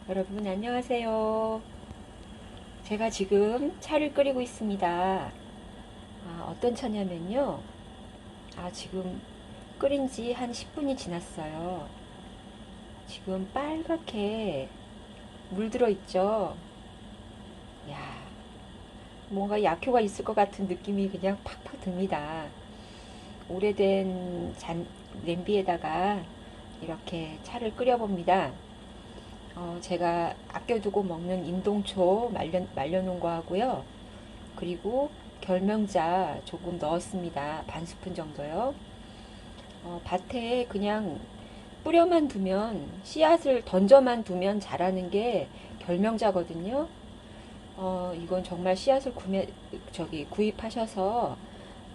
여러분 안녕하세요. 제가 지금 차를 끓이고 있습니다. 어떤 차냐면요. 지금 끓인 지 한 10분이 지났어요. 지금 빨갛게 물들어 있죠. 야, 뭔가 약효가 있을 것 같은 느낌이 그냥 팍팍 듭니다. 오래된 냄비에다가 이렇게 차를 끓여봅니다. 제가 아껴두고 먹는 인동초 말려놓은 거 하고요. 그리고 결명자 조금 넣었습니다. 반 스푼 정도요. 밭에 그냥 뿌려만 두면, 씨앗을 던져만 두면 자라는 게 결명자거든요. 이건 정말 씨앗을 구입하셔서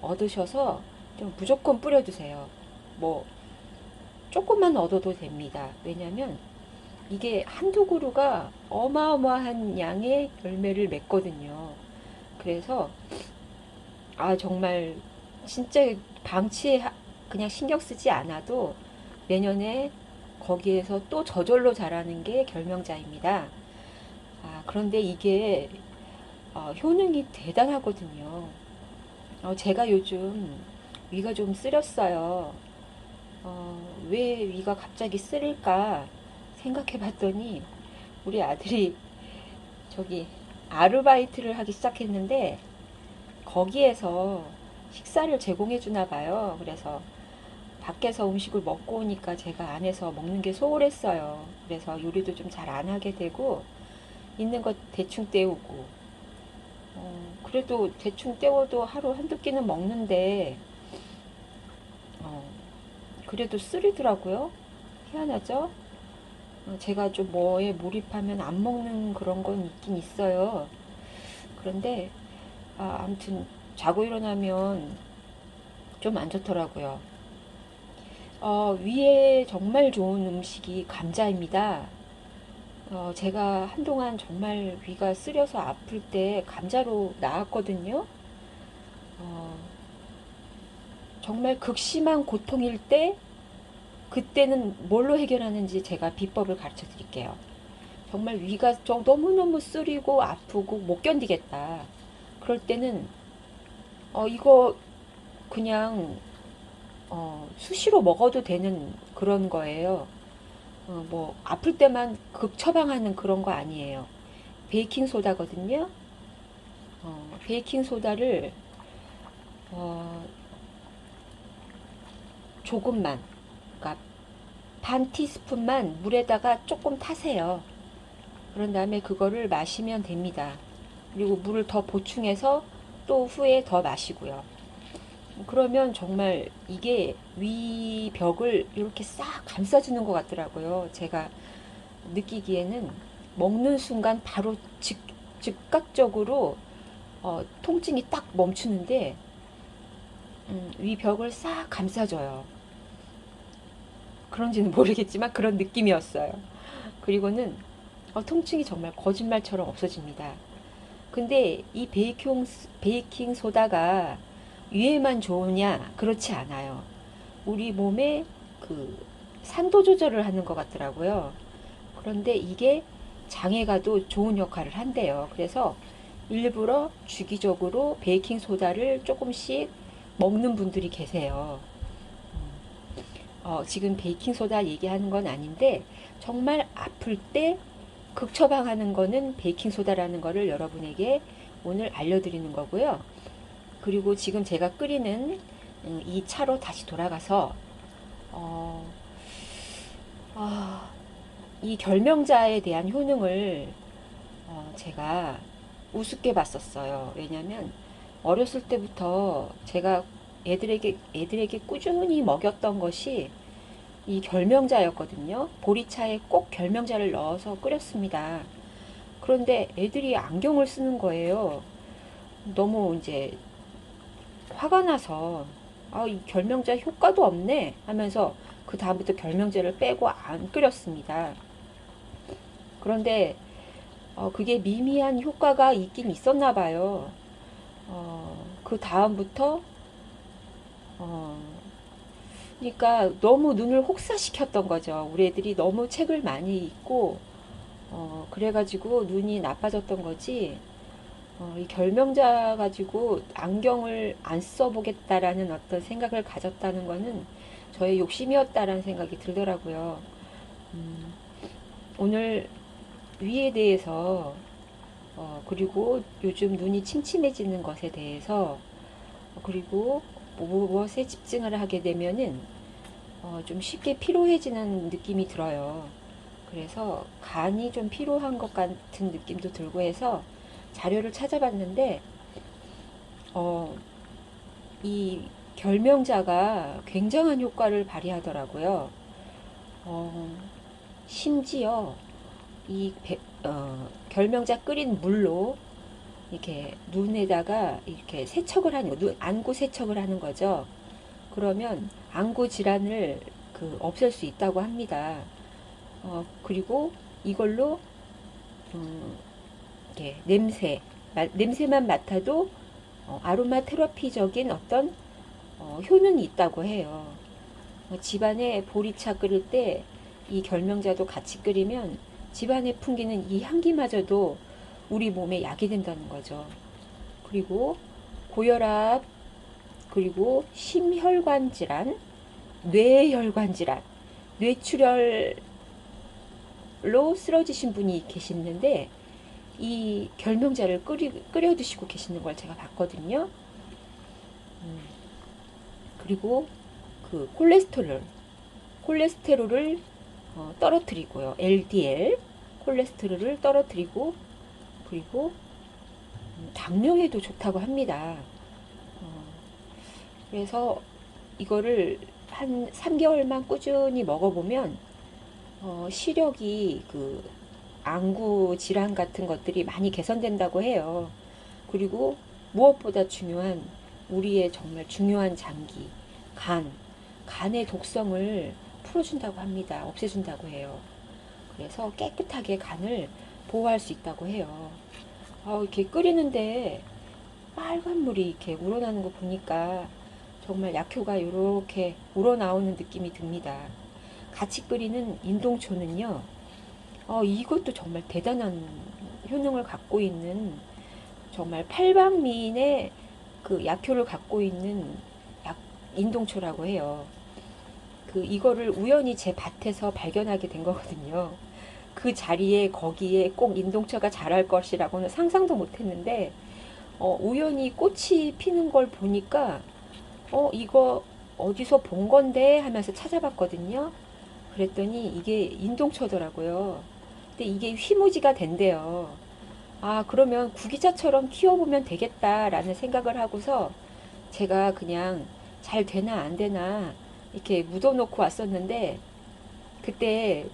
얻으셔서 좀 무조건 뿌려두세요. 뭐 조금만 얻어도 됩니다. 왜냐면 이게 한두 그루가 어마어마한 양의 열매를 맺거든요. 그래서 정말 진짜 방치에 그냥 신경 쓰지 않아도 내년에 거기에서 또 저절로 자라는 게 결명자입니다. 그런데 이게 효능이 대단하거든요. 제가 요즘 위가 좀 쓰렸어요. 왜 위가 갑자기 쓰릴까 생각해 봤더니 우리 아들이 저기 아르바이트를 하기 시작했는데 거기에서 식사를 제공해 주나 봐요. 그래서 밖에서 음식을 먹고 오니까 제가 안에서 먹는 게 소홀했어요. 그래서 요리도 좀 잘 안 하게 되고 있는 것 대충 때우고 그래도 대충 때워도 하루 한두 끼는 먹는데 어, 그래도 쓰리더라고요. 희한하죠? 제가 좀 뭐에 몰입하면 안 먹는 그런 건 있긴 있어요. 그런데 아무튼 자고 일어나면 좀 안 좋더라고요. 위에 정말 좋은 음식이 감자입니다. 제가 한동안 정말 위가 쓰려서 아플 때 감자로 나았거든요. 어, 정말 극심한 고통일 때 그때는 뭘로 해결하는지 제가 비법을 가르쳐 드릴게요. 정말 위가 너무너무 쓰리고 아프고 못 견디겠다. 그럴 때는 이거 그냥 수시로 먹어도 되는 그런 거예요. 뭐 아플 때만 극처방하는 그런 거 아니에요. 베이킹 소다거든요. 베이킹 소다를 어, 조금만, 그러니까 반 티스푼만 물에다가 조금 타세요. 그런 다음에 그거를 마시면 됩니다. 그리고 물을 더 보충해서 또 후에 더 마시고요. 그러면 정말 이게 위벽을 이렇게 싹 감싸주는 것 같더라고요. 제가 느끼기에는 먹는 순간 바로 즉각적으로 통증이 딱 멈추는데 위벽을 싹 감싸줘요. 그런지는 모르겠지만 그런 느낌이었어요. 그리고는 통증이 정말 거짓말처럼 없어집니다. 근데 이 베이킹 소다가 위에만 좋으냐? 그렇지 않아요. 우리 몸에 그 산도 조절을 하는 것 같더라고요. 그런데 이게 장애가도 좋은 역할을 한대요. 그래서 일부러 주기적으로 베이킹 소다를 조금씩 먹는 분들이 계세요. 지금 베이킹 소다 얘기하는 건 아닌데 정말 아플 때 극처방하는 거는 베이킹 소다라는 거를 여러분에게 오늘 알려드리는 거고요. 그리고 지금 제가 끓이는 이 차로 다시 돌아가서 어, 아, 이 결명자에 대한 효능을 제가 우습게 봤었어요. 왜냐하면 어렸을 때부터 제가 애들에게 꾸준히 먹였던 것이 이 결명자였거든요. 보리차에 꼭 결명자를 넣어서 끓였습니다. 그런데 애들이 안경을 쓰는 거예요. 너무 이제 화가 나서 이 결명자 효과도 없네 하면서 그 다음부터 결명제를 빼고 안 끓였습니다. 그런데 그게 미미한 효과가 있긴 있었나 봐요. 그 다음부터 어, 그러니까 너무 눈을 혹사시켰던 거죠. 우리 애들이 너무 책을 많이 읽고 그래가지고 눈이 나빠졌던 거지. 이 결명자 가지고 안경을 안 써보겠다라는 어떤 생각을 가졌다는 거는 저의 욕심이었다라는 생각이 들더라고요. 음, 오늘 위에 대해서 그리고 요즘 눈이 침침해지는 것에 대해서 그리고 무엇에 집중을 하게 되면은 좀 쉽게 피로해지는 느낌이 들어요. 그래서 간이 좀 피로한 것 같은 느낌도 들고 해서 자료를 찾아봤는데 이 결명자가 굉장한 효과를 발휘하더라고요. 심지어 이 결명자 끓인 물로 이렇게 눈에다가 이렇게 세척을 하는 안구 세척을 하는 거죠. 그러면 안구 질환을 없앨 수 있다고 합니다. 그리고 이걸로 이렇게 냄새만 맡아도 아로마 테라피적인 어떤 효능이 있다고 해요. 집안에 보리차 끓일 때 이 결명자도 같이 끓이면 집안에 풍기는 이 향기마저도 우리 몸에 약이 된다는 거죠. 그리고 고혈압, 그리고 심혈관 질환, 뇌혈관 질환, 뇌출혈로 쓰러지신 분이 계시는데 이 결명자를 끓여 드시고 계시는 걸 제가 봤거든요. 그리고 콜레스테롤을 떨어뜨리고요. LDL 콜레스테롤을 떨어뜨리고 그리고 당뇨에도 좋다고 합니다. 그래서 이거를 한 3개월만 꾸준히 먹어보면 시력이 안구 질환 같은 것들이 많이 개선된다고 해요. 그리고 무엇보다 중요한 우리의 정말 중요한 장기, 간의 독성을 풀어준다고 합니다. 없애준다고 해요. 그래서 깨끗하게 간을 보호할 수 있다고 해요. 이렇게 끓이는데 빨간 물이 이렇게 우러나는 거 보니까 정말 약효가 이렇게 우러나오는 느낌이 듭니다. 같이 끓이는 인동초는요, 이것도 정말 대단한 효능을 갖고 있는 정말 팔방미인의 약효를 갖고 있는 인동초라고 해요. 이거를 우연히 제 밭에서 발견하게 된 거거든요. 그 자리에 거기에 꼭 인동초가 자랄 것이라고는 상상도 못했는데 우연히 꽃이 피는 걸 보니까 이거 어디서 본 건데 하면서 찾아봤거든요. 그랬더니 이게 인동초더라고요. 근데 이게 휘무지가 된대요. 그러면 구기자처럼 키워보면 되겠다라는 생각을 하고서 제가 그냥 잘 되나 안 되나 이렇게 묻어놓고 왔었는데 그때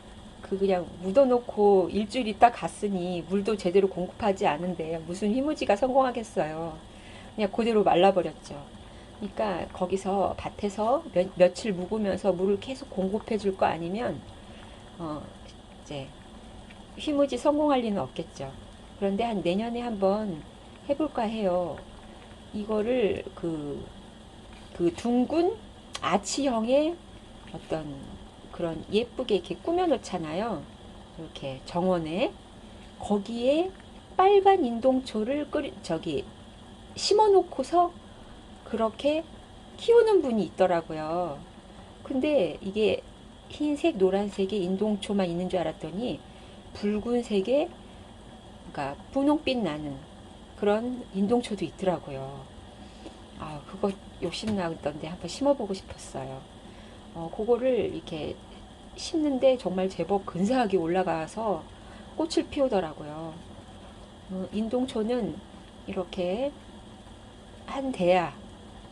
그냥 묻어놓고 일주일 있다 갔으니 물도 제대로 공급하지 않은데 무슨 휘무지가 성공하겠어요. 그냥 그대로 말라버렸죠. 그러니까 거기서 밭에서 며칠 묵으면서 물을 계속 공급해 줄 거 아니면 이제 휘무지 성공할 리는 없겠죠. 그런데 한 내년에 한번 해볼까 해요. 이거를 둥근 아치형의 어떤 그런 예쁘게 이렇게 꾸며 놓잖아요. 이렇게 정원에 거기에 빨간 인동초를 심어 놓고서 그렇게 키우는 분이 있더라고요. 근데 이게 흰색, 노란색의 인동초만 있는 줄 알았더니 붉은색의, 그러니까 분홍빛 나는 그런 인동초도 있더라고요. 그거 욕심나던데 한번 심어보고 싶었어요. 그거를 이렇게 심는데 정말 제법 근사하게 올라가서 꽃을 피우더라고요. 인동초는 이렇게 한 대야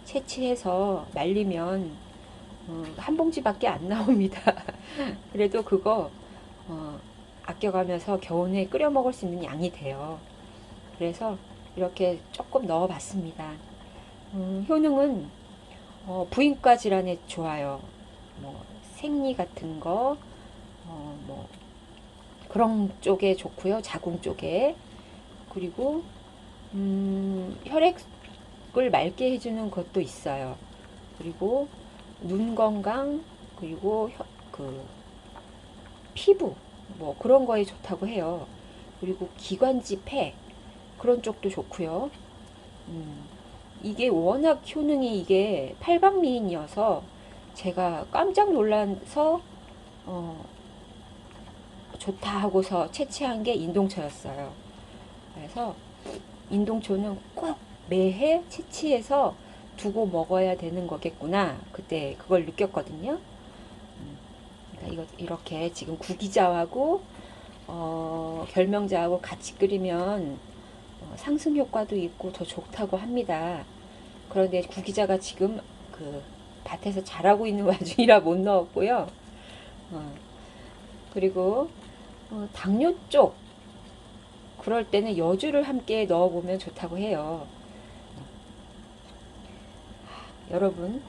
채취해서 말리면 한 봉지밖에 안 나옵니다. 그래도 그거 아껴가면서 겨우내 끓여 먹을 수 있는 양이 돼요. 그래서 이렇게 조금 넣어봤습니다. 효능은 부인과 질환에 좋아요. 생리 같은 거, 그런 쪽에 좋고요. 자궁 쪽에. 그리고 혈액을 맑게 해주는 것도 있어요. 그리고 눈 건강, 그리고 피부, 뭐 그런 거에 좋다고 해요. 그리고 기관지 폐 그런 쪽도 좋고요. 음, 이게 워낙 효능이 이게 팔방미인이어서 제가 깜짝 놀라서 어, 좋다 하고서 채취한 게 인동초였어요. 그래서 인동초는 꼭 매해 채취해서 두고 먹어야 되는 거겠구나. 그때 그걸 느꼈거든요. 그러니까 이거 이렇게 지금 구기자하고 결명자하고 같이 끓이면 상승 효과도 있고 더 좋다고 합니다. 그런데 구기자가 지금 그 밭에서 자라고 있는 와중이라 못 넣었고요. 어, 그리고 당뇨 쪽 그럴 때는 여주를 함께 넣어보면 좋다고 해요. 여러분,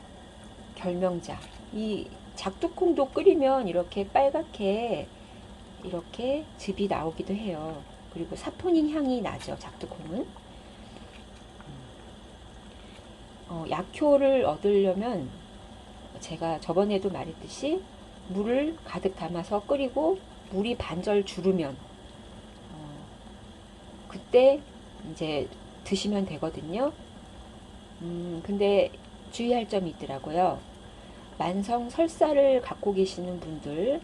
결명자. 이 작두콩도 끓이면 이렇게 빨갛게 이렇게 즙이 나오기도 해요. 그리고 사포닌 향이 나죠, 작두콩은. 약효를 얻으려면 제가 저번에도 말했듯이 물을 가득 담아서 끓이고 물이 반절 주르면 그때 이제 드시면 되거든요. 근데 주의할 점이 있더라고요. 만성 설사를 갖고 계시는 분들,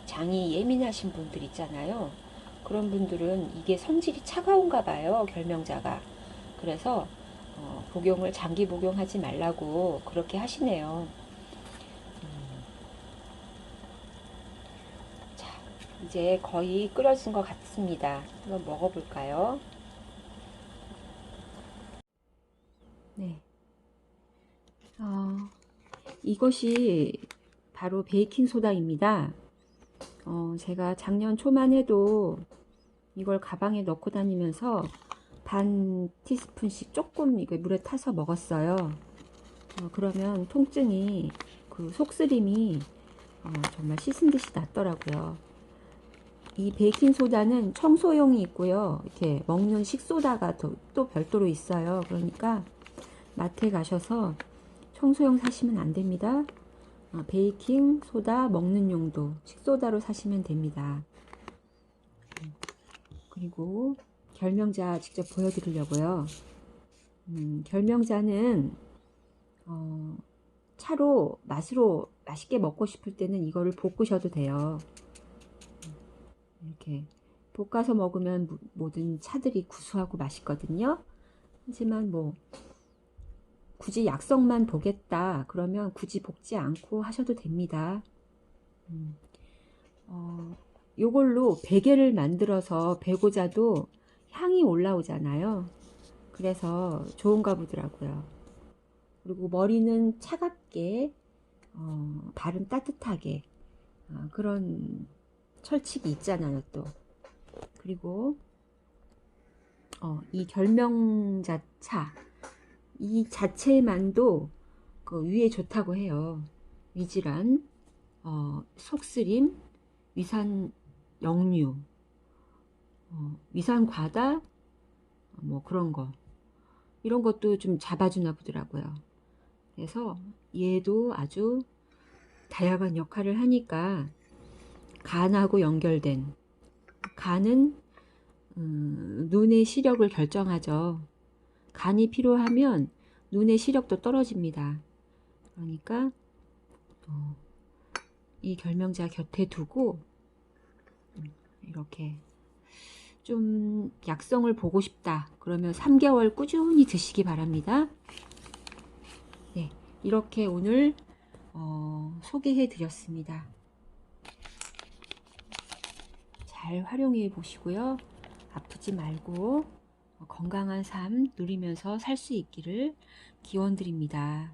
장이 예민하신 분들 있잖아요. 그런 분들은 이게 성질이 차가운가 봐요, 결명자가. 그래서 복용을 장기 복용하지 말라고 그렇게 하시네요. 자, 이제 거의 끓여진 것 같습니다. 한번 먹어볼까요? 네. 이것이 바로 베이킹 소다입니다. 제가 작년 초만 해도 이걸 가방에 넣고 다니면서 반 티스푼씩 조금 이거 물에 타서 먹었어요. 그러면 통증이 그 속쓰림이 정말 씻은 듯이 낫더라고요. 이 베이킹 소다는 청소용이 있고요. 이렇게 먹는 식소다가 또 별도로 있어요. 그러니까 마트에 가셔서 청소용 사시면 안 됩니다. 베이킹 소다 먹는 용도 식소다로 사시면 됩니다. 그리고 결명자 직접 보여드리려고요. 결명자는 차로 맛으로 맛있게 먹고 싶을 때는 이거를 볶으셔도 돼요. 이렇게 볶아서 먹으면 모든 차들이 구수하고 맛있거든요. 하지만 뭐 굳이 약성만 보겠다 그러면 굳이 볶지 않고 하셔도 됩니다. 요걸로 베개를 만들어서 베고 자도 향이 올라오잖아요. 그래서 좋은가 보더라고요. 그리고 머리는 차갑게 발은 따뜻하게 그런 철칙이 있잖아요 또. 그리고 이 결명자차 이 자체만도 그 위에 좋다고 해요. 위질환, 속쓰림, 위산 역류, 위산 과다, 뭐 그런 거 이런 것도 좀 잡아주나 보더라고요. 그래서 얘도 아주 다양한 역할을 하니까 간하고 연결된 간은 눈의 시력을 결정하죠. 간이 필요하면 눈의 시력도 떨어집니다. 그러니까 이 결명자 곁에 두고 이렇게 좀 약성을 보고 싶다 그러면 3개월 꾸준히 드시기 바랍니다. 네, 이렇게 오늘 소개해 드렸습니다. 잘 활용해 보시고요. 아프지 말고 건강한 삶 누리면서 살 수 있기를 기원 드립니다.